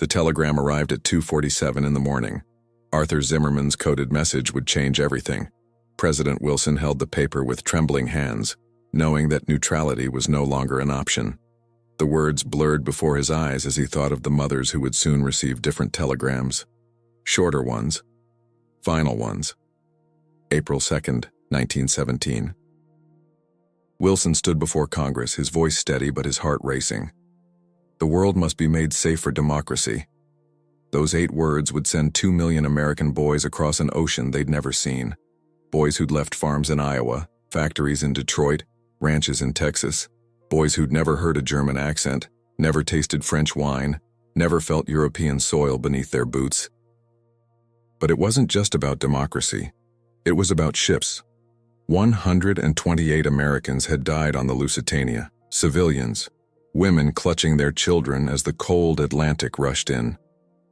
The telegram arrived at 2:47 in the morning. Arthur Zimmerman's coded message would change everything. President Wilson held the paper with trembling hands, knowing that neutrality was no longer an option. The words blurred before his eyes as he thought of the mothers who would soon receive different telegrams. Shorter ones. Final ones. April 2nd, 1917. Wilson stood before Congress, his voice steady but his heart racing. The world must be made safe for democracy. Those 8 words would send 2 million American boys across an ocean they'd never seen. Boys who'd left farms in Iowa, factories in Detroit, ranches in Texas. Boys who'd never heard a German accent, never tasted French wine, never felt European soil beneath their boots. But it wasn't just about democracy. It was about ships. 128 Americans had died on the Lusitania, civilians, women clutching their children as the cold Atlantic rushed in.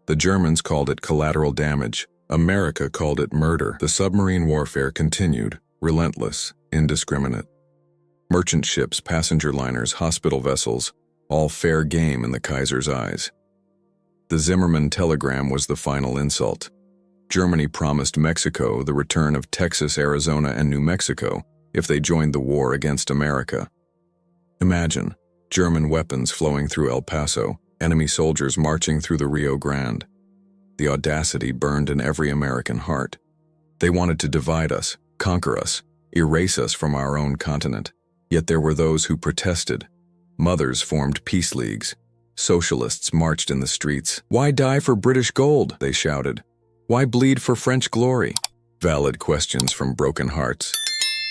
The Germans called it collateral damage. America called it murder. The submarine warfare continued, relentless, indiscriminate. Merchant ships, passenger liners, hospital vessels, all fair game in the Kaiser's eyes. The Zimmerman telegram was the final insult. Germany promised Mexico the return of Texas, Arizona, and New Mexico if they joined the war against America. Imagine German weapons flowing through El Paso, enemy soldiers marching through the Rio Grande. The audacity burned in every American heart. They wanted to divide us, conquer us, erase us from our own continent. Yet there were those who protested. Mothers formed peace leagues. Socialists marched in the streets. "Why die for British gold?" they shouted. "Why bleed for French glory?" Valid questions from broken hearts.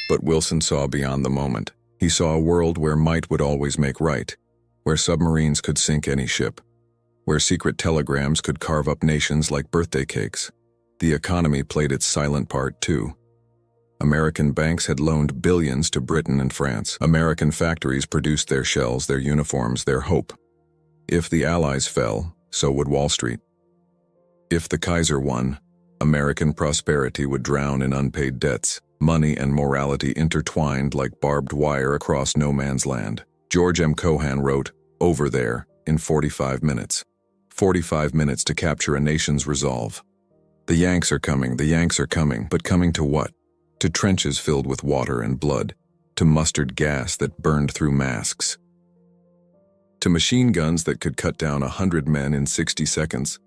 But Wilson saw beyond the moment. He saw a world where might would always make right, where submarines could sink any ship, where secret telegrams could carve up nations like birthday cakes. The economy played its silent part too. American banks had loaned billions to Britain and France. American factories produced their shells, their uniforms, their hope. If the Allies fell, so would Wall Street. If the Kaiser won, American prosperity would drown in unpaid debts, money and morality intertwined like barbed wire across no man's land. George M. Cohan wrote, "Over there, in 45 minutes. 45 minutes to capture a nation's resolve. The Yanks are coming, but coming to what? To trenches filled with water and blood, to mustard gas that burned through masks, to machine guns that could cut down 100 men in 60 seconds.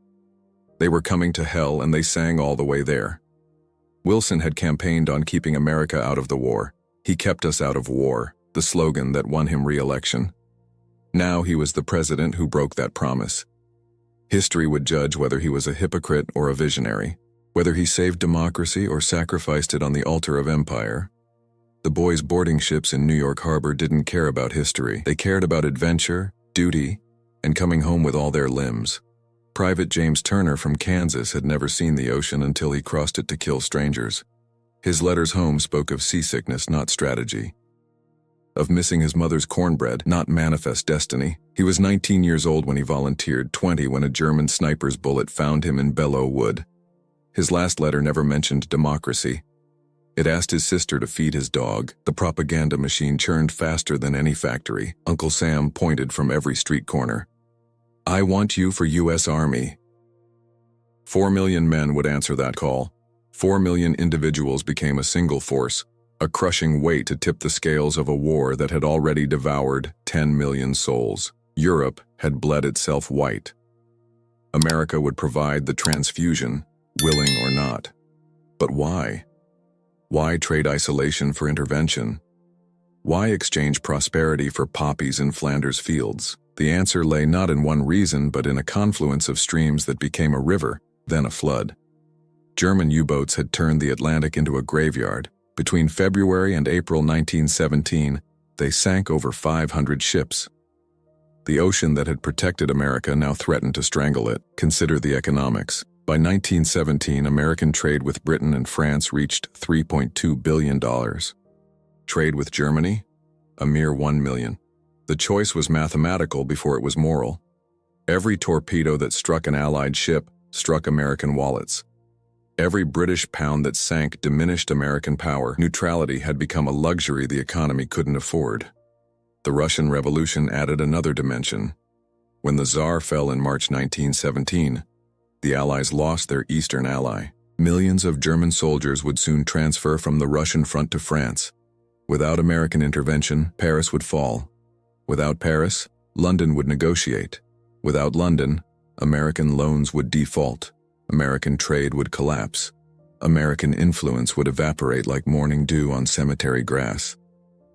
They were coming to hell, and they sang all the way there." Wilson had campaigned on keeping America out of the war. He kept us out of war, the slogan that won him re-election. Now he was the president who broke that promise. History would judge whether he was a hypocrite or a visionary, whether he saved democracy or sacrificed it on the altar of empire. The boys boarding ships in New York Harbor didn't care about history. They cared about adventure, duty, and coming home with all their limbs. Private James Turner from Kansas had never seen the ocean until he crossed it to kill strangers. His letters home spoke of seasickness, not strategy. Of missing his mother's cornbread, not manifest destiny. He was 19 years old when he volunteered, 20 when a German sniper's bullet found him in Belleau Wood. His last letter never mentioned democracy. It asked his sister to feed his dog. The propaganda machine churned faster than any factory. Uncle Sam pointed from every street corner. "I want you for U.S. Army." 4 million men would answer that call. 4 million individuals became a single force, a crushing weight to tip the scales of a war that had already devoured 10 million souls. Europe had bled itself white. America would provide the transfusion, willing or not. But why? Why trade isolation for intervention? Why exchange prosperity for poppies in Flanders fields? The answer lay not in one reason, but in a confluence of streams that became a river, then a flood. German U-boats had turned the Atlantic into a graveyard. Between February and April 1917, they sank over 500 ships. The ocean that had protected America now threatened to strangle it. Consider the economics. By 1917, American trade with Britain and France reached $3.2 billion. Trade with Germany? A mere 1 million. The choice was mathematical before it was moral. Every torpedo that struck an Allied ship struck American wallets. Every British pound that sank diminished American power. Neutrality had become a luxury the economy couldn't afford. The Russian Revolution added another dimension. When the Tsar fell in March 1917, the Allies lost their eastern ally. Millions of German soldiers would soon transfer from the Russian front to France. Without American intervention, Paris would fall. Without Paris, London would negotiate. Without London, American loans would default. American trade would collapse. American influence would evaporate like morning dew on cemetery grass.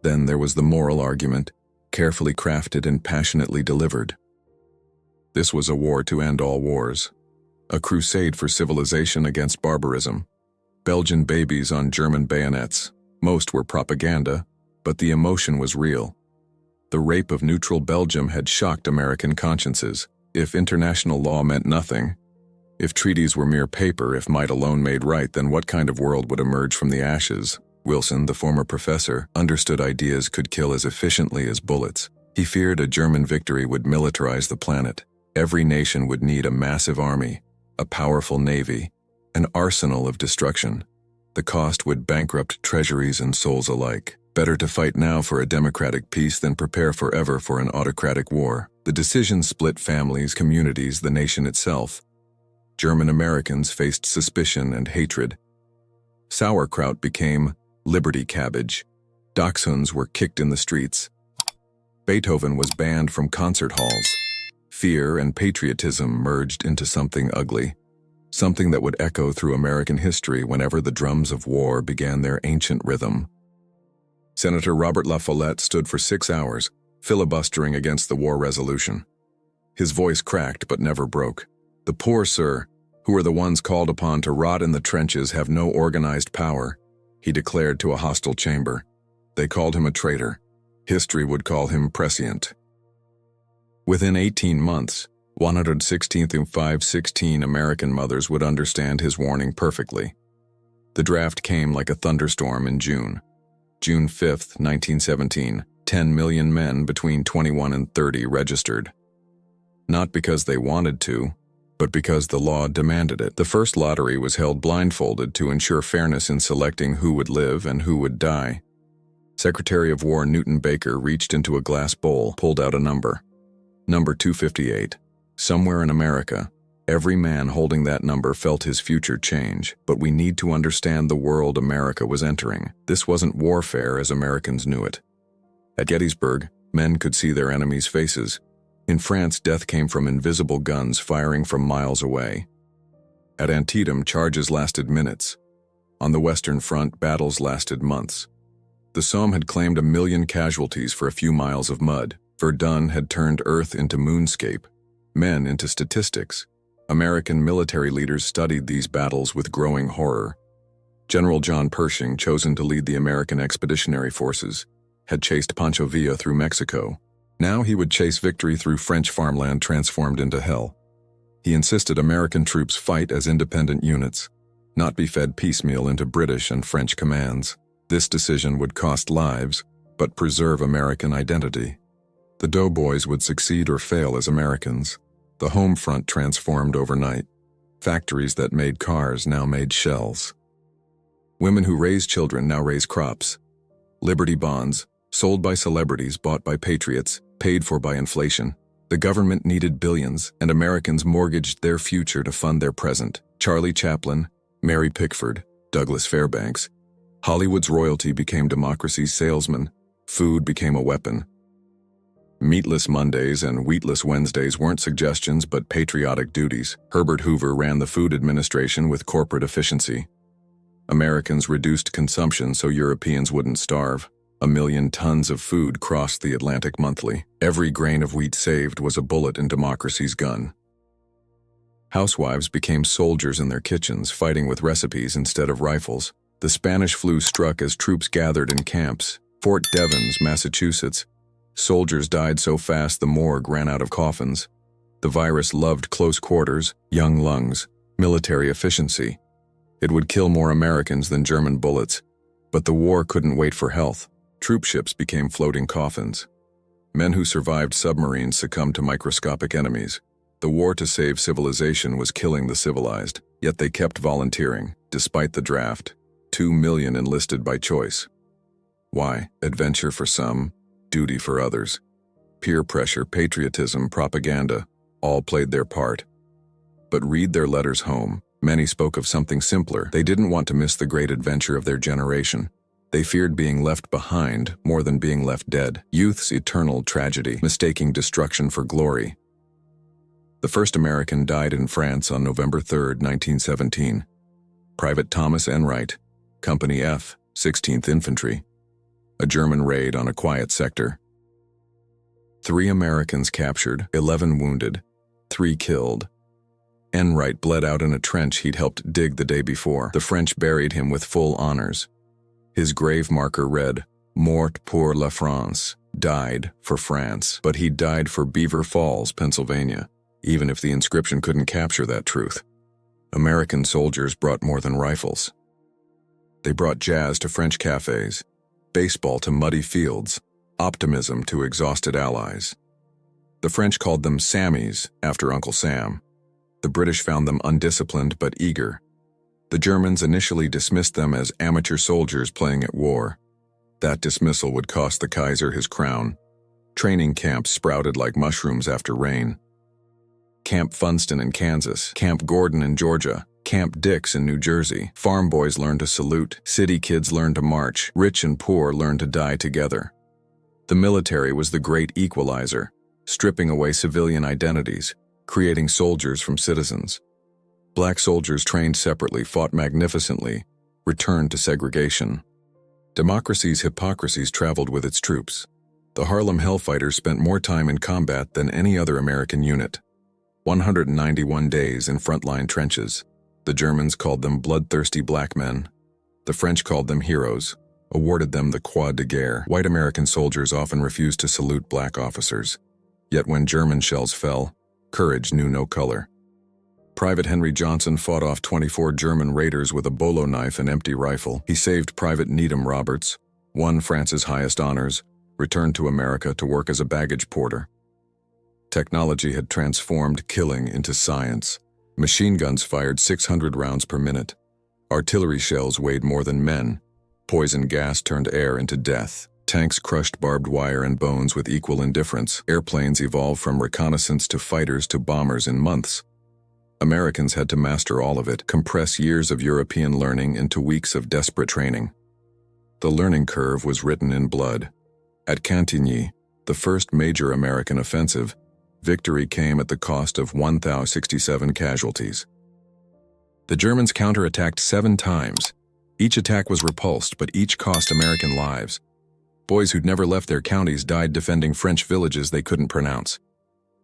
Then there was the moral argument, carefully crafted and passionately delivered. This was a war to end all wars. A crusade for civilization against barbarism. Belgian babies on German bayonets. Most were propaganda, but the emotion was real. The rape of neutral Belgium had shocked American consciences. If international law meant nothing, if treaties were mere paper, if might alone made right, then what kind of world would emerge from the ashes? Wilson, the former professor, understood ideas could kill as efficiently as bullets. He feared a German victory would militarize the planet. Every nation would need a massive army, a powerful navy, an arsenal of destruction. The cost would bankrupt treasuries and souls alike. Better to fight now for a democratic peace than prepare forever for an autocratic war. The decision split families, communities, the nation itself. German Americans faced suspicion and hatred. Sauerkraut became Liberty cabbage. Dachshunds were kicked in the streets. Beethoven was banned from concert halls. Fear and patriotism merged into something ugly, something that would echo through American history whenever the drums of war began their ancient rhythm. Senator Robert La Follette stood for 6 hours, filibustering against the war resolution. His voice cracked but never broke. The poor, sir, who are the ones called upon to rot in the trenches, have no organized power, he declared to a hostile chamber. They called him a traitor. History would call him prescient. Within 18 months, 116th and 516 American mothers would understand his warning perfectly. The draft came like a thunderstorm in June. June 5, 1917, 10 million men between 21 and 30 registered. Not because they wanted to, but because the law demanded it. The first lottery was held blindfolded to ensure fairness in selecting who would live and who would die. Secretary of War Newton Baker reached into a glass bowl, pulled out a number. Number 258. Somewhere in America, every man holding that number felt his future change, but we need to understand the world America was entering. This wasn't warfare as Americans knew it. At Gettysburg, men could see their enemies' faces. In France, death came from invisible guns firing from miles away. At Antietam, charges lasted minutes. On the Western Front, battles lasted months. The Somme had claimed 1 million casualties for a few miles of mud. Verdun had turned Earth into moonscape, men into statistics. American military leaders studied these battles with growing horror. General John Pershing, chosen to lead the American Expeditionary Forces, had chased Pancho Villa through Mexico. Now he would chase victory through French farmland transformed into hell. He insisted American troops fight as independent units, not be fed piecemeal into British and French commands. This decision would cost lives, but preserve American identity. The doughboys would succeed or fail as Americans. The home front transformed overnight. Factories that made cars now made shells. Women who raised children now raise crops. Liberty bonds, sold by celebrities, bought by patriots, paid for by inflation. The government needed billions, and Americans mortgaged their future to fund their present. Charlie Chaplin, Mary Pickford, Douglas Fairbanks. Hollywood's royalty became democracy's salesman. Food became a weapon. Meatless Mondays and wheatless Wednesdays weren't suggestions but patriotic duties. Herbert Hoover ran the Food Administration with corporate efficiency. Americans reduced consumption so Europeans wouldn't starve. 1 million tons of food crossed the Atlantic monthly. Every grain of wheat saved was a bullet in democracy's gun. Housewives became soldiers in their kitchens, fighting with recipes instead of rifles. The Spanish flu struck as troops gathered in camps. Fort Devens, Massachusetts. Soldiers died so fast the morgue ran out of coffins. The virus loved close quarters, young lungs, military efficiency. It would kill more Americans than German bullets. But the war couldn't wait for health. Troop ships became floating coffins. Men who survived submarines succumbed to microscopic enemies. The war to save civilization was killing the civilized, yet they kept volunteering, despite the draft. 2 million enlisted by choice. Why? Adventure for some, duty for others. Peer pressure, patriotism, propaganda, all played their part. But read their letters home. Many spoke of something simpler. They didn't want to miss the great adventure of their generation. They feared being left behind more than being left dead. Youth's eternal tragedy, mistaking destruction for glory. The first American died in France on November 3, 1917. Private Thomas Enright, Company F, 16th Infantry. A German raid on a quiet sector. 3 Americans captured, 11 wounded, 3 killed. Enright bled out in a trench he'd helped dig the day before. The French buried him with full honors. His grave marker read, "Mort pour la France," died for France, but he died for Beaver Falls, Pennsylvania, even if the inscription couldn't capture that truth. American soldiers brought more than rifles. They brought jazz to French cafes, baseball to muddy fields, optimism to exhausted allies. The French called them Sammies after Uncle Sam. The British found them undisciplined but eager. The Germans initially dismissed them as amateur soldiers playing at war. That dismissal would cost the Kaiser his crown. Training camps sprouted like mushrooms after rain. Camp Funston in Kansas, Camp Gordon in Georgia, Camp Dix in New Jersey. Farm boys learned to salute, city kids learned to march, rich and poor learned to die together. The military was the great equalizer, stripping away civilian identities, creating soldiers from citizens. Black soldiers trained separately fought magnificently, returned to segregation. Democracy's hypocrisies traveled with its troops. The Harlem Hellfighters spent more time in combat than any other American unit. 191 days in frontline trenches. The Germans called them bloodthirsty black men. The French called them heroes, awarded them the Croix de Guerre. White American soldiers often refused to salute black officers. Yet when German shells fell, courage knew no color. Private Henry Johnson fought off 24 German raiders with a bolo knife and empty rifle. He saved Private Needham Roberts, won France's highest honors, returned to America to work as a baggage porter. Technology had transformed killing into science. Machine guns fired 600 rounds per minute. Artillery shells weighed more than men. Poison gas turned air into death. Tanks crushed barbed wire and bones with equal indifference. Airplanes evolved from reconnaissance to fighters to bombers in months. Americans had to master all of it, compress years of European learning into weeks of desperate training. The learning curve was written in blood. At Cantigny, the first major American offensive, victory came at the cost of 1,067 casualties. The Germans counterattacked 7 times. Each attack was repulsed, but each cost American lives. Boys who'd never left their counties died defending French villages they couldn't pronounce.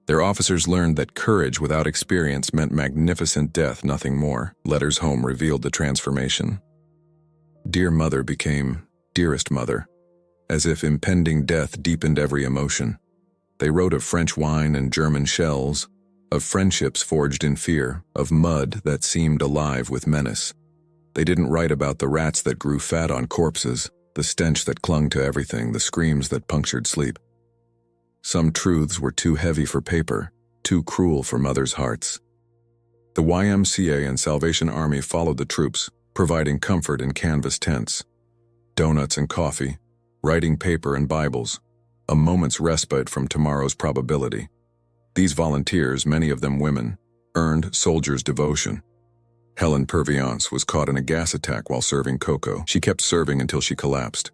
Their officers learned that courage without experience meant magnificent death, nothing more. Letters home revealed the transformation. Dear Mother became Dearest Mother, as if impending death deepened every emotion. They wrote of French wine and German shells, of friendships forged in fear, of mud that seemed alive with menace. They didn't write about the rats that grew fat on corpses, the stench that clung to everything, the screams that punctured sleep. Some truths were too heavy for paper, too cruel for mothers' hearts. The YMCA and Salvation Army followed the troops, providing comfort in canvas tents. Donuts and coffee, writing paper and Bibles, a moment's respite from tomorrow's probability. These volunteers, many of them women, earned soldiers' devotion. Helen Purviance was caught in a gas attack while serving cocoa. She kept serving until she collapsed.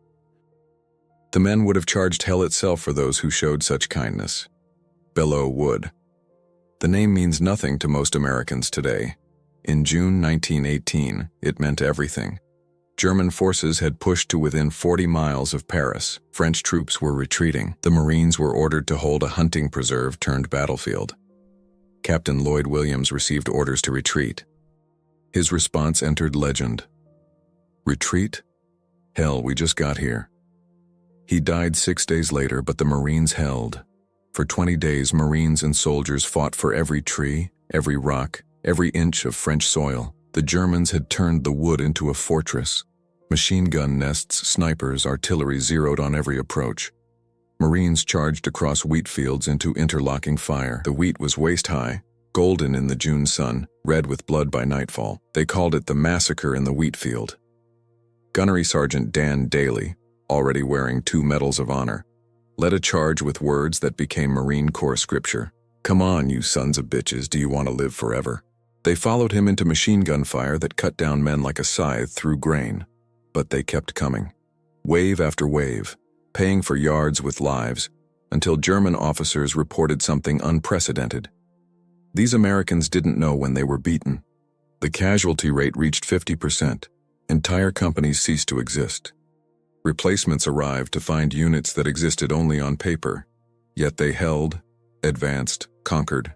The men would have charged hell itself for those who showed such kindness. Belleau Wood. The name means nothing to most Americans today. In June 1918, it meant everything. German forces had pushed to within 40 miles of Paris. French troops were retreating. The Marines were ordered to hold a hunting preserve turned battlefield. Captain Lloyd Williams received orders to retreat. His response entered legend. Retreat? Hell, we just got here. He died 6 days later, but the Marines held. For 20 days, Marines and soldiers fought for every tree, every rock, every inch of French soil. The Germans had turned the wood into a fortress. Machine gun nests, snipers, artillery zeroed on every approach. Marines charged across wheat fields into interlocking fire. The wheat was waist-high, golden in the June sun, red with blood by nightfall. They called it the massacre in the wheat field. Gunnery Sergeant Dan Daly, already wearing 2 medals of honor, led a charge with words that became Marine Corps scripture. "Come on, you sons of bitches, do you want to live forever?" They followed him into machine gun fire that cut down men like a scythe through grain. But they kept coming. Wave after wave, paying for yards with lives, until German officers reported something unprecedented. These Americans didn't know when they were beaten. The casualty rate reached 50%. Entire companies ceased to exist. Replacements arrived to find units that existed only on paper, yet they held, advanced, conquered.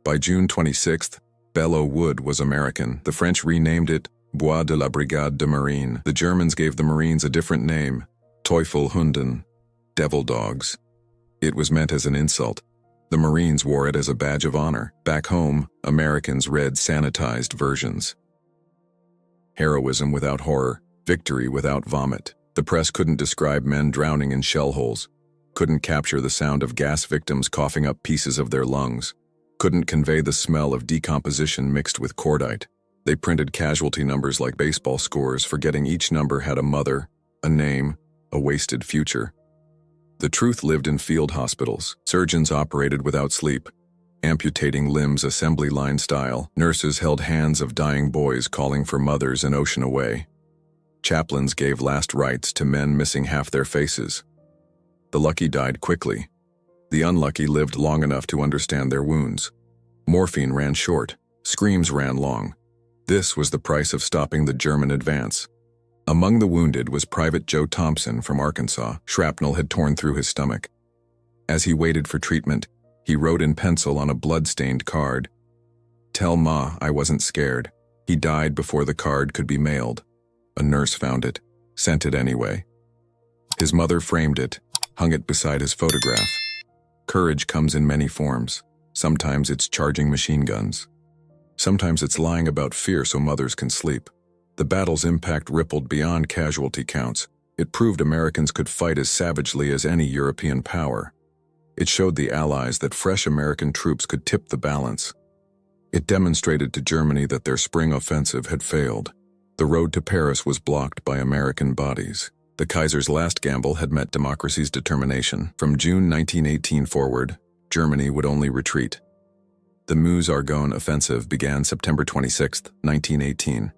By June 26th, Belleau Wood was American. The French renamed it Bois de la Brigade de Marine. The Germans gave the Marines a different name, Teufelhunden, devil dogs. It was meant as an insult. The Marines wore it as a badge of honor. Back home, Americans read sanitized versions. Heroism without horror, victory without vomit. The press couldn't describe men drowning in shell holes, couldn't capture the sound of gas victims coughing up pieces of their lungs, couldn't convey the smell of decomposition mixed with cordite. They printed casualty numbers like baseball scores, forgetting each number had a mother, a name, a wasted future. The truth lived in field hospitals. Surgeons operated without sleep, amputating limbs assembly line style. Nurses held hands of dying boys calling for mothers an ocean away. Chaplains gave last rites to men missing half their faces. The lucky died quickly. The unlucky lived long enough to understand their wounds. Morphine ran short. Screams ran long. This was the price of stopping the German advance. Among the wounded was Private Joe Thompson from Arkansas. Shrapnel had torn through his stomach. As he waited for treatment, he wrote in pencil on a blood-stained card, "Tell Ma I wasn't scared." He died before the card could be mailed. A nurse found it, sent it anyway. His mother framed it, hung it beside his photograph. Courage comes in many forms. Sometimes it's charging machine guns. Sometimes it's lying about fear so mothers can sleep. The battle's impact rippled beyond casualty counts. It proved Americans could fight as savagely as any European power. It showed the Allies that fresh American troops could tip the balance. It demonstrated to Germany that their spring offensive had failed. The road to Paris was blocked by American bodies. The Kaiser's last gamble had met democracy's determination. From June 1918 forward, Germany would only retreat. The Meuse-Argonne offensive began September 26, 1918.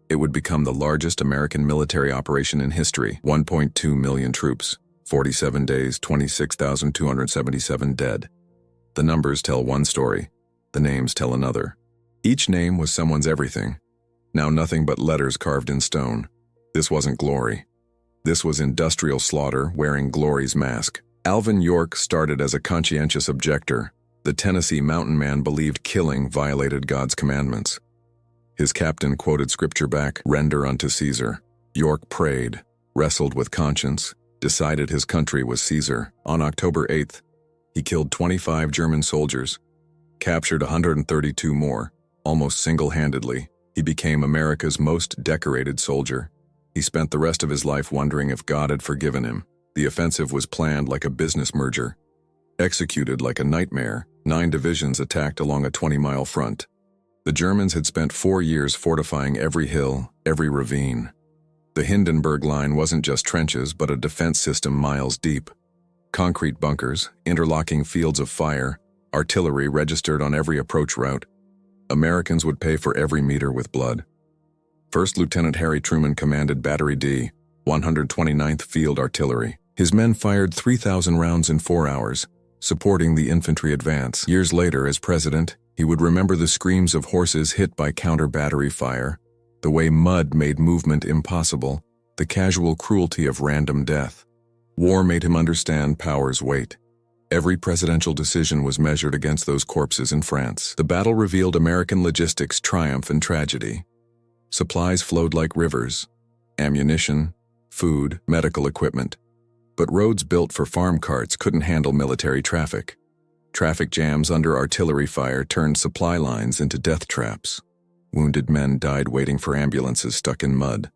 It would become the largest American military operation in history. 1.2 million troops, 47 days, 26,277 dead. The numbers tell one story, the names tell another. Each name was someone's everything. Now nothing but letters carved in stone. This wasn't glory. This was industrial slaughter wearing glory's mask. Alvin York started as a conscientious objector. The Tennessee mountain man believed killing violated God's commandments. His captain quoted scripture back, "Render unto Caesar." York prayed, wrestled with conscience, decided his country was Caesar. On October 8th, he killed 25 German soldiers, captured 132 more, almost single-handedly. He became America's most decorated soldier. He spent the rest of his life wondering if God had forgiven him. The offensive was planned like a business merger, executed like a nightmare. 9 divisions attacked along a 20-mile front. The Germans had spent 4 years fortifying every hill, every ravine. The Hindenburg Line wasn't just trenches, but a defense system miles deep. Concrete bunkers, interlocking fields of fire, artillery registered on every approach route. Americans would pay for every meter with blood. First Lieutenant Harry Truman commanded Battery D, 129th Field Artillery. His men fired 3,000 rounds in 4 hours, supporting the infantry advance. Years later, as president, he would remember the screams of horses hit by counter-battery fire, the way mud made movement impossible, the casual cruelty of random death. War made him understand power's weight. Every presidential decision was measured against those corpses in France. The battle revealed American logistics' triumph and tragedy. Supplies flowed like rivers: ammunition, food, medical equipment. But roads built for farm carts couldn't handle military traffic. Traffic jams under artillery fire turned supply lines into death traps. Wounded men died waiting for ambulances stuck in mud.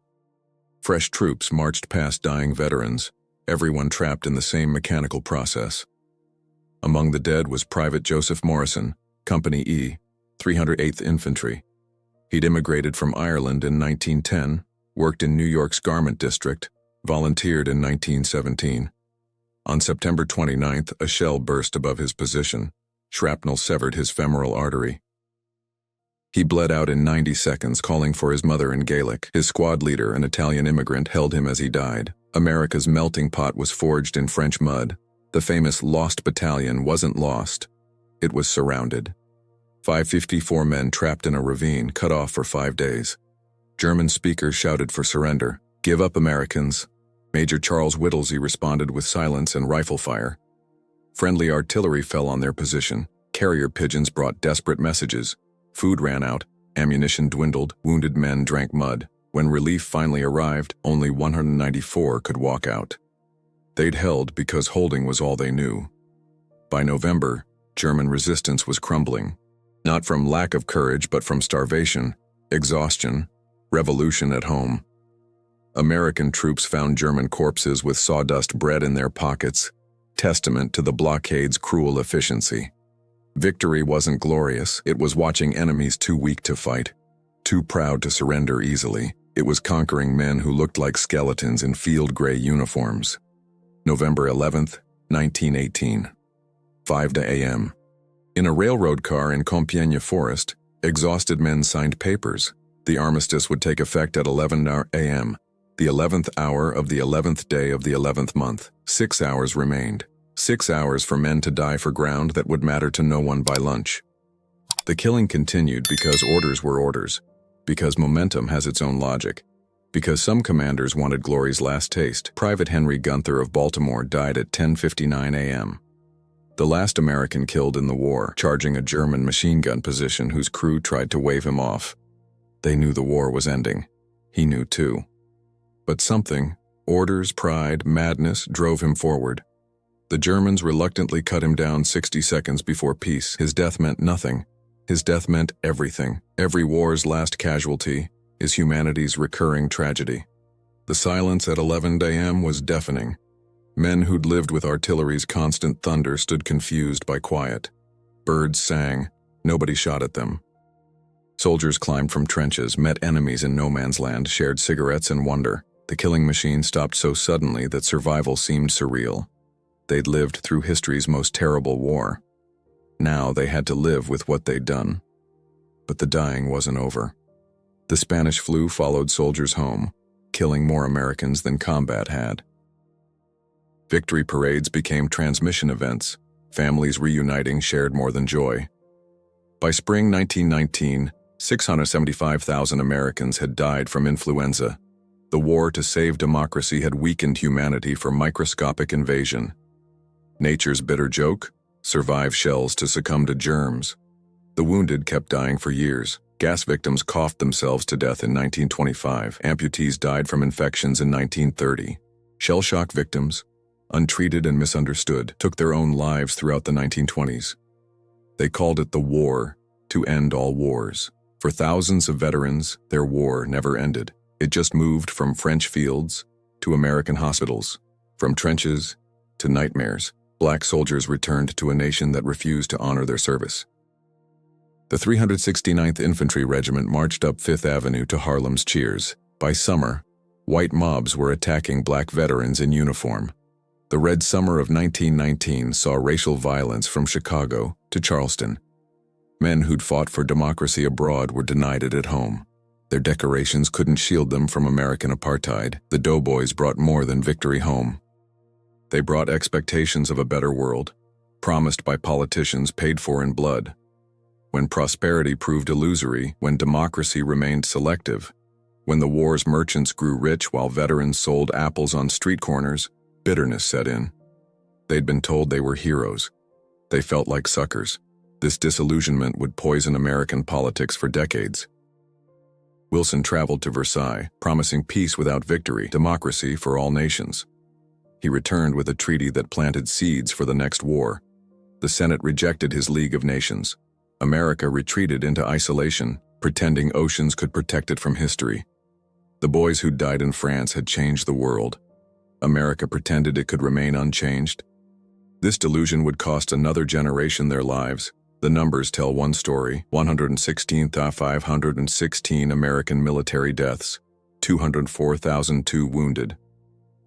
Fresh troops marched past dying veterans, everyone trapped in the same mechanical process. Among the dead was Private Joseph Morrison, Company E, 308th Infantry. He'd immigrated from Ireland in 1910, worked in New York's garment district, volunteered in 1917. On September 29th, a shell burst above his position. Shrapnel severed his femoral artery. He bled out in 90 seconds, calling for his mother in Gaelic. His squad leader, an Italian immigrant, held him as he died. America's melting pot was forged in French mud. The famous Lost Battalion wasn't lost. It was surrounded. 554 men trapped in a ravine, cut off for 5 days. German speakers shouted for surrender. "Give up, Americans." Major Charles Whittlesey responded with silence and rifle fire. Friendly artillery fell on their position. Carrier pigeons brought desperate messages. Food ran out, ammunition dwindled, wounded men drank mud. When relief finally arrived, only 194 could walk out. They'd held because holding was all they knew. By November, German resistance was crumbling. Not from lack of courage, but from starvation, exhaustion, revolution at home. American troops found German corpses with sawdust bread in their pockets, testament to the blockade's cruel efficiency. Victory wasn't glorious. It was watching enemies too weak to fight, too proud to surrender easily. It was conquering men who looked like skeletons in field gray uniforms. November 11th, 1918. 5 a.m. In a railroad car in Compiègne Forest, exhausted men signed papers. The armistice would take effect at 11 a.m., the 11th hour of the 11th day of the 11th month. 6 hours remained. 6 hours for men to die for ground that would matter to no one by lunch. The killing continued because orders were orders, because momentum has its own logic, because some commanders wanted glory's last taste. Private Henry Gunther of Baltimore died at 10:59 a.m. The last American killed in the war, charging a German machine gun position whose crew tried to wave him off. They knew the war was ending. He knew too. But something, orders, pride, madness, drove him forward. The Germans reluctantly cut him down 60 seconds before peace. His death meant nothing. His death meant everything. Every war's last casualty is humanity's recurring tragedy. The silence at 11 a.m. was deafening. Men who'd lived with artillery's constant thunder stood confused by quiet. Birds sang. Nobody shot at them. Soldiers climbed from trenches, met enemies in no man's land, shared cigarettes and wonder. The killing machine stopped so suddenly that survival seemed surreal. They'd lived through history's most terrible war. Now they had to live with what they'd done. But the dying wasn't over. The Spanish flu followed soldiers home, killing more Americans than combat had. Victory parades became transmission events. Families reuniting shared more than joy. By spring 1919, 675,000 Americans had died from influenza. The war to save democracy had weakened humanity for microscopic invasion. Nature's bitter joke? Survive shells to succumb to germs. The wounded kept dying for years. Gas victims coughed themselves to death in 1925. Amputees died from infections in 1930. Shell shock victims, untreated and misunderstood, took their own lives throughout the 1920s. They called it the war to end all wars. For thousands of veterans, their war never ended. It just moved from French fields to American hospitals, from trenches to nightmares. Black soldiers returned to a nation that refused to honor their service. The 369th Infantry Regiment marched up Fifth Avenue to Harlem's cheers. By summer, white mobs were attacking black veterans in uniform. The Red Summer of 1919 saw racial violence from Chicago to Charleston. Men who'd fought for democracy abroad were denied it at home. Their decorations couldn't shield them from American apartheid. The doughboys brought more than victory home. They brought expectations of a better world, promised by politicians paid for in blood. When prosperity proved illusory, when democracy remained selective, when the war's merchants grew rich while veterans sold apples on street corners, bitterness set in. They'd been told they were heroes. They felt like suckers. This disillusionment would poison American politics for decades. Wilson traveled to Versailles, promising peace without victory, democracy for all nations. He returned with a treaty that planted seeds for the next war. The Senate rejected his League of Nations. America retreated into isolation, pretending oceans could protect it from history. The boys who died in France had changed the world. America pretended it could remain unchanged. This delusion would cost another generation their lives. The numbers tell one story: 116,516 American military deaths, 204,002 wounded.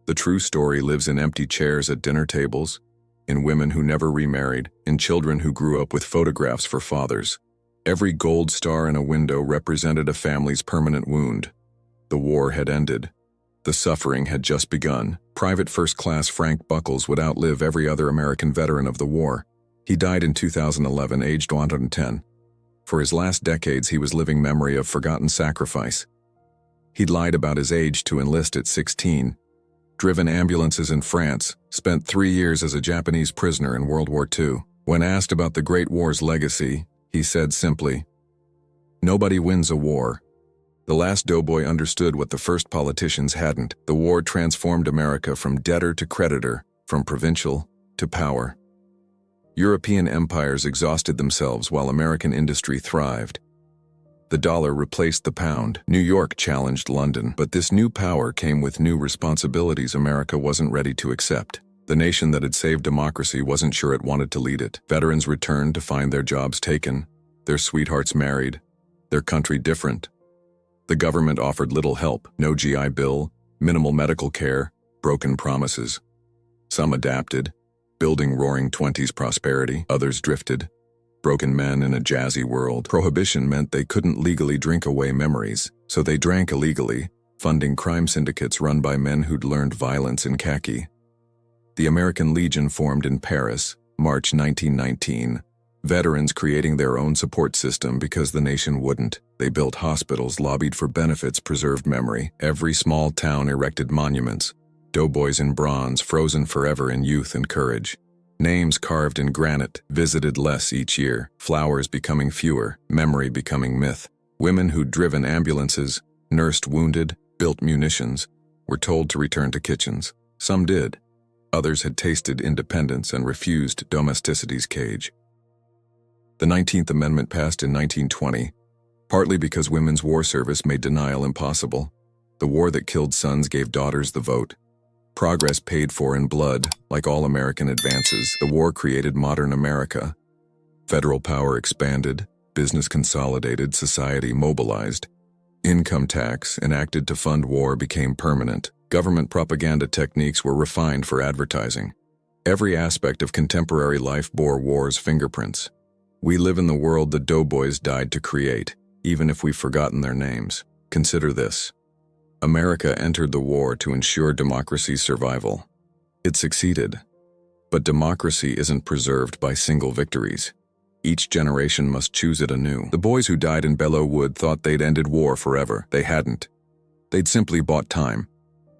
The true story lives in empty chairs at dinner tables, in women who never remarried, in children who grew up with photographs for fathers. Every gold star in a window represented a family's permanent wound. The war had ended. The suffering had just begun. Private First Class Frank Buckles would outlive every other American veteran of the war. He died in 2011, aged 110. For his last decades, he was living memory of forgotten sacrifice. He'd lied about his age to enlist at 16, driven ambulances in France, spent 3 years as a Japanese prisoner in World War II. When asked about the Great War's legacy, he said simply, "Nobody wins a war." The last doughboy understood what the first politicians hadn't. The war transformed America from debtor to creditor, from provincial to power. European empires exhausted themselves while American industry thrived. The dollar replaced the pound. New York challenged London, but this new power came with new responsibilities America wasn't ready to accept. The nation that had saved democracy wasn't sure it wanted to lead it. Veterans returned to find their jobs taken, their sweethearts married, their country different. The government offered little help, no GI Bill, minimal medical care, broken promises. Some adapted, building roaring 20s prosperity, others drifted. Broken men in a jazzy world. Prohibition meant they couldn't legally drink away memories, so they drank illegally, funding crime syndicates run by men who'd learned violence in khaki. The American Legion formed in Paris, March 1919. Veterans creating their own support system because the nation wouldn't. They built hospitals, lobbied for benefits, preserved memory. Every small town erected monuments. Doughboys in bronze, frozen forever in youth and courage. Names carved in granite, visited less each year. Flowers becoming fewer, memory becoming myth. Women who'd driven ambulances, nursed wounded, built munitions, were told to return to kitchens. Some did. Others had tasted independence and refused domesticity's cage. The 19th Amendment passed in 1920, partly because women's war service made denial impossible. The war that killed sons gave daughters the vote. Progress paid for in blood, like all American advances, the war created modern America. Federal power expanded, business consolidated, society mobilized. Income tax, enacted to fund war, became permanent. Government propaganda techniques were refined for advertising. Every aspect of contemporary life bore war's fingerprints. We live in the world the doughboys died to create, even if we've forgotten their names. Consider this. America entered the war to ensure democracy's survival. It succeeded. But democracy isn't preserved by single victories. Each generation must choose it anew. The boys who died in Belleau Wood thought they'd ended war forever. They hadn't. They'd simply bought time.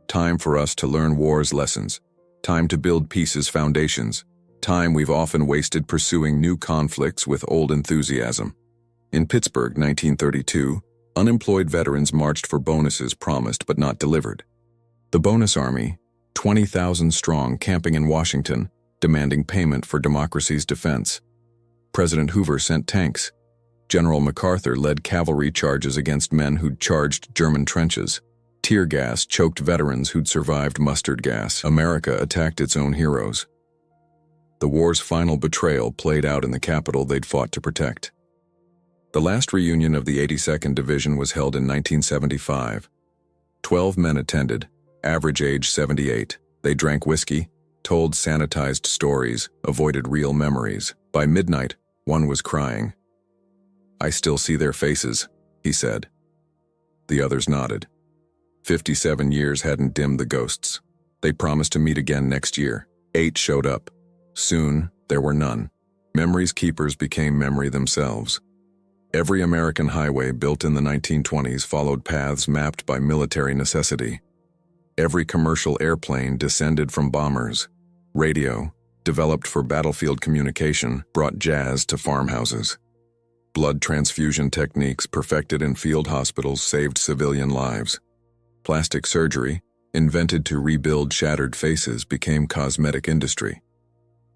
Time for us to learn war's lessons. Time to build peace's foundations. Time we've often wasted pursuing new conflicts with old enthusiasm. In Pittsburgh, 1932, unemployed veterans marched for bonuses promised but not delivered. The Bonus Army, 20,000 strong, camping in Washington, demanding payment for democracy's defense. President Hoover sent tanks. General MacArthur led cavalry charges against men who'd charged German trenches. Tear gas choked veterans who'd survived mustard gas. America attacked its own heroes. The war's final betrayal played out in the capital they'd fought to protect. The last reunion of the 82nd Division was held in 1975. 12 men attended, average age 78. They drank whiskey, told sanitized stories, avoided real memories. By midnight, one was crying. "I still see their faces," he said. The others nodded. 57 years hadn't dimmed the ghosts. They promised to meet again next year. 8 showed up. Soon, there were none. Memory's keepers became memory themselves. Every American highway built in the 1920s followed paths mapped by military necessity. Every commercial airplane descended from bombers. Radio, developed for battlefield communication, brought jazz to farmhouses. Blood transfusion techniques perfected in field hospitals saved civilian lives. Plastic surgery, invented to rebuild shattered faces, became cosmetic industry.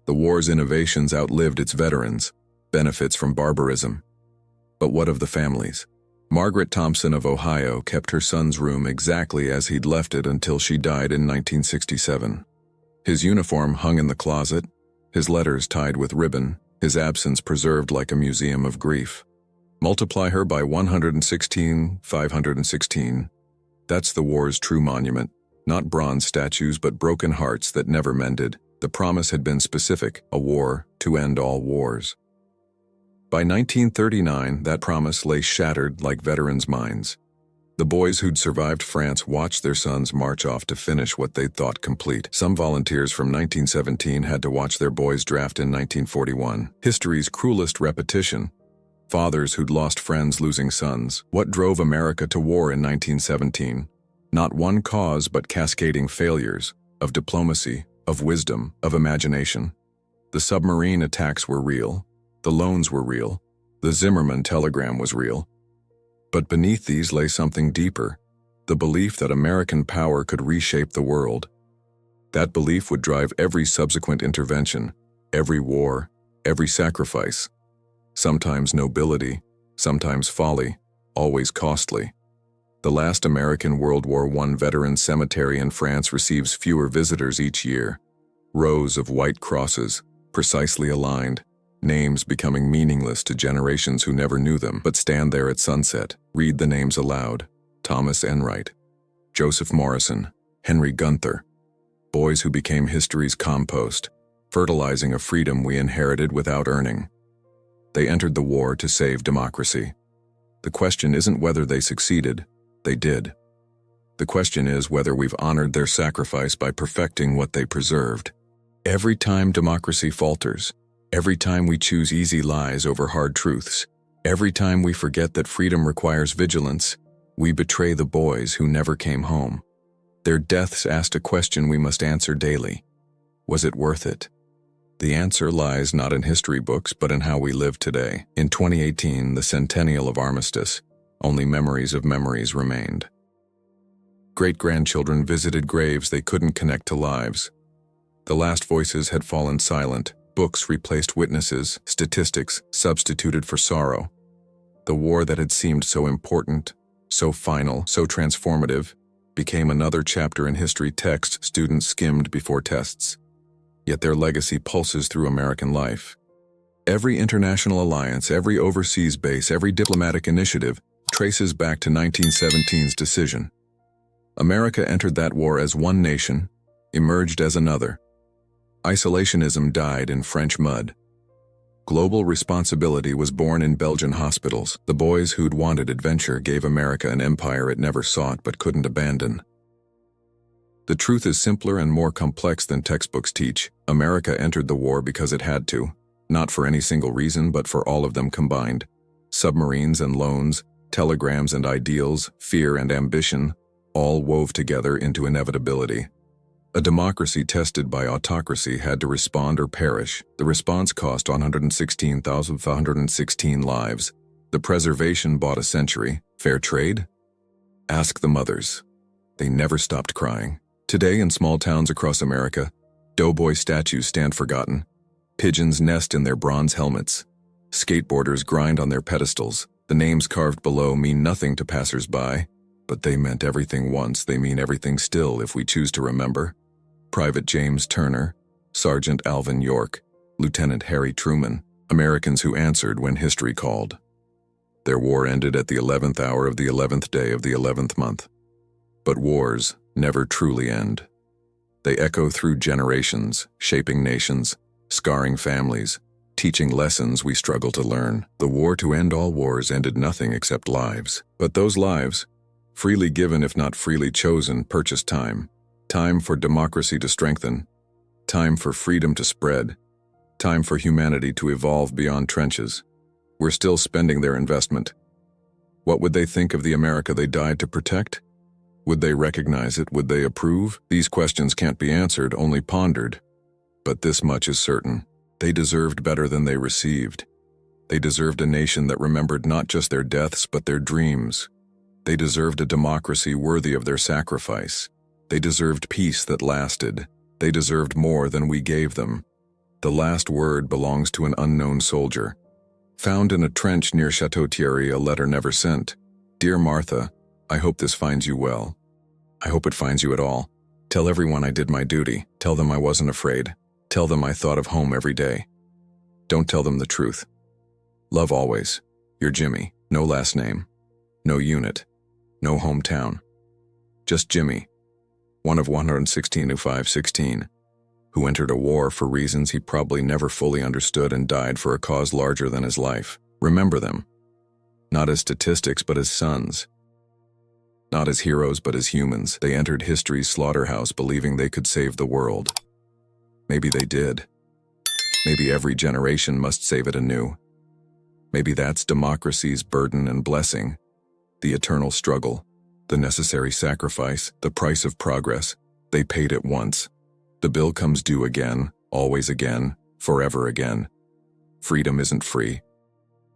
The war's innovations outlived its veterans, benefits from barbarism. But what of the families? Margaret Thompson of Ohio kept her son's room exactly as he'd left it until she died in 1967. His uniform hung in the closet, his letters tied with ribbon, his absence preserved like a museum of grief. Multiply her by 116, 516. That's the war's true monument. Not bronze statues, but broken hearts that never mended. The promise had been specific: a war to end all wars. By 1939, that promise lay shattered like veterans' minds. The boys who'd survived France watched their sons march off to finish what they'd thought complete. Some volunteers from 1917 had to watch their boys draft in 1941. History's cruelest repetition. Fathers who'd lost friends losing sons. What drove America to war in 1917? Not one cause, but cascading failures of diplomacy, of wisdom, of imagination. The submarine attacks were real. The loans were real. The Zimmermann telegram was real. But beneath these lay something deeper, the belief that American power could reshape the world. That belief would drive every subsequent intervention, every war, every sacrifice. Sometimes nobility, sometimes folly, always costly. The last American World War I veteran cemetery in France receives fewer visitors each year. Rows of white crosses, precisely aligned, names becoming meaningless to generations who never knew them, but stand there at sunset. Read the names aloud. Thomas Enright, Joseph Morrison, Henry Gunther. Boys who became history's compost, fertilizing a freedom we inherited without earning. They entered the war to save democracy. The question isn't whether they succeeded, they did. The question is whether we've honored their sacrifice by perfecting what they preserved. Every time democracy falters, every time we choose easy lies over hard truths, every time we forget that freedom requires vigilance, we betray the boys who never came home. Their deaths asked a question we must answer daily. Was it worth it? The answer lies not in history books, but in how we live today. In 2018, the centennial of Armistice, only memories of memories remained. Great-grandchildren visited graves they couldn't connect to lives. The last voices had fallen silent. Books replaced witnesses, statistics substituted for sorrow. The war that had seemed so important, so final, so transformative, became another chapter in history text students skimmed before tests. Yet their legacy pulses through American life. Every international alliance, every overseas base, every diplomatic initiative traces back to 1917's decision. America entered that war as one nation, emerged as another. Isolationism died in French mud. Global responsibility was born in Belgian hospitals. The boys who'd wanted adventure gave America an empire it never sought but couldn't abandon. The truth is simpler and more complex than textbooks teach. America entered the war because it had to, not for any single reason, but for all of them combined. Submarines and loans, telegrams and ideals, fear and ambition, all wove together into inevitability. A democracy tested by autocracy had to respond or perish. The response cost 116,516 lives. The preservation bought a century. Fair trade? Ask the mothers. They never stopped crying. Today, in small towns across America, doughboy statues stand forgotten. Pigeons nest in their bronze helmets. Skateboarders grind on their pedestals. The names carved below mean nothing to passers-by, but they meant everything once. They mean everything still if we choose to remember. Private James Turner, Sergeant Alvin York, Lieutenant Harry Truman, Americans who answered when history called. Their war ended at the 11th hour of the 11th day of the 11th month. But wars never truly end. They echo through generations, shaping nations, scarring families, teaching lessons we struggle to learn. The war to end all wars ended nothing except lives. But those lives, freely given if not freely chosen, purchased time. Time for democracy to strengthen. Time for freedom to spread. Time for humanity to evolve beyond trenches. We're still spending their investment. What would they think of the America they died to protect? Would they recognize it? Would they approve? These questions can't be answered, only pondered. But this much is certain. They deserved better than they received. They deserved a nation that remembered not just their deaths, but their dreams. They deserved a democracy worthy of their sacrifice. They deserved peace that lasted. They deserved more than we gave them. The last word belongs to an unknown soldier. Found in a trench near Chateau Thierry, a letter never sent. Dear Martha, I hope this finds you well. I hope it finds you at all. Tell everyone I did my duty. Tell them I wasn't afraid. Tell them I thought of home every day. Don't tell them the truth. Love always. Your Jimmy. No last name. No unit. No hometown. Just Jimmy. one of 116 to 516, who entered a war for reasons he probably never fully understood and died for a cause larger than his life. Remember them, not as statistics but as sons. Not as heroes but as humans. They entered history's slaughterhouse believing they could save the world. Maybe they did. Maybe every generation must save it anew. Maybe that's democracy's burden and blessing, the eternal struggle, the necessary sacrifice, the price of progress. They paid it once. The bill comes due again, always again, forever again. Freedom isn't free.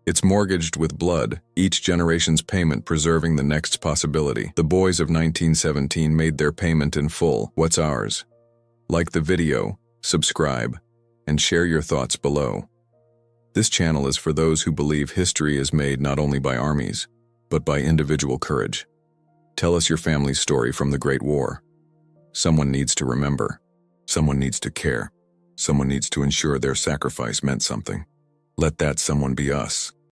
It's mortgaged with blood, each generation's payment preserving the next possibility. The boys of 1917 made their payment in full. What's ours? Like the video, subscribe, and share your thoughts below. This channel is for those who believe history is made not only by armies, but by individual courage. Tell us your family's story from the Great War. Someone needs to remember. Someone needs to care. Someone needs to ensure their sacrifice meant something. Let that someone be us.